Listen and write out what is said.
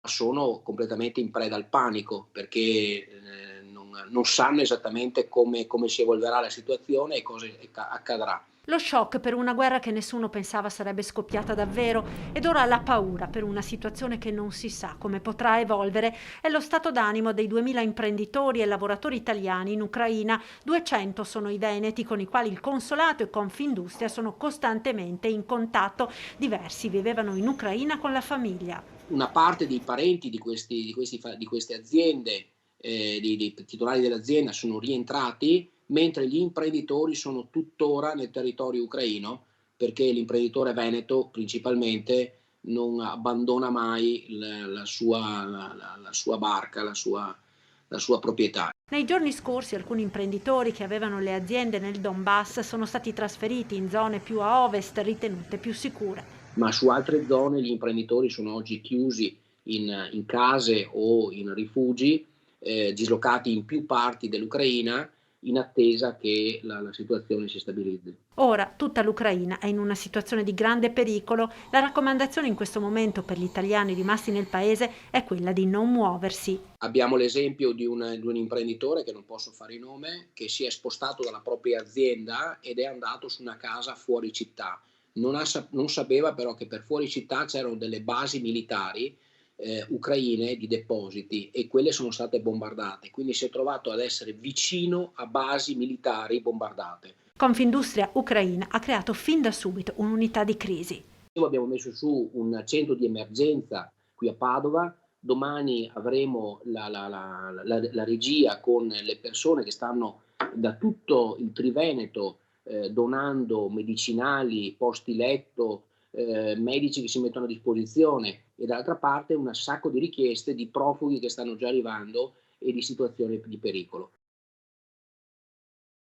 sono completamente in preda al panico perché non sanno esattamente come si evolverà la situazione e cosa accadrà. Lo shock per una guerra che nessuno pensava sarebbe scoppiata davvero ed ora la paura per una situazione che non si sa come potrà evolvere è lo stato d'animo dei 2000 imprenditori e lavoratori italiani in Ucraina. 200 sono i veneti con i quali il consolato e Confindustria sono costantemente in contatto. Diversi vivevano in Ucraina con la famiglia. Una parte dei parenti di queste aziende, di titolari dell'azienda sono rientrati, mentre gli imprenditori sono tuttora nel territorio ucraino, perché l'imprenditore veneto principalmente non abbandona mai la sua barca, la sua proprietà. Nei giorni scorsi alcuni imprenditori che avevano le aziende nel Donbass sono stati trasferiti in zone più a ovest ritenute più sicure. Ma su altre zone gli imprenditori sono oggi chiusi in case o in rifugi, dislocati in più parti dell'Ucraina, in attesa che la situazione si stabilizzi. Ora tutta l'Ucraina è in una situazione di grande pericolo. La raccomandazione in questo momento per gli italiani rimasti nel paese è quella di non muoversi. Abbiamo l'esempio di un imprenditore, che non posso fare il nome, che si è spostato dalla propria azienda ed è andato su una casa fuori città. Non sapeva però che per fuori città c'erano delle basi militari ucraine di depositi e quelle sono state bombardate, quindi si è trovato ad essere vicino a basi militari bombardate. Confindustria Ucraina ha creato fin da subito un'unità di crisi. Abbiamo messo su un centro di emergenza qui a Padova, domani avremo la regia con le persone che stanno da tutto il Triveneto donando medicinali, posti letto, medici che si mettono a disposizione e dall'altra parte un sacco di richieste di profughi che stanno già arrivando e di situazioni di pericolo.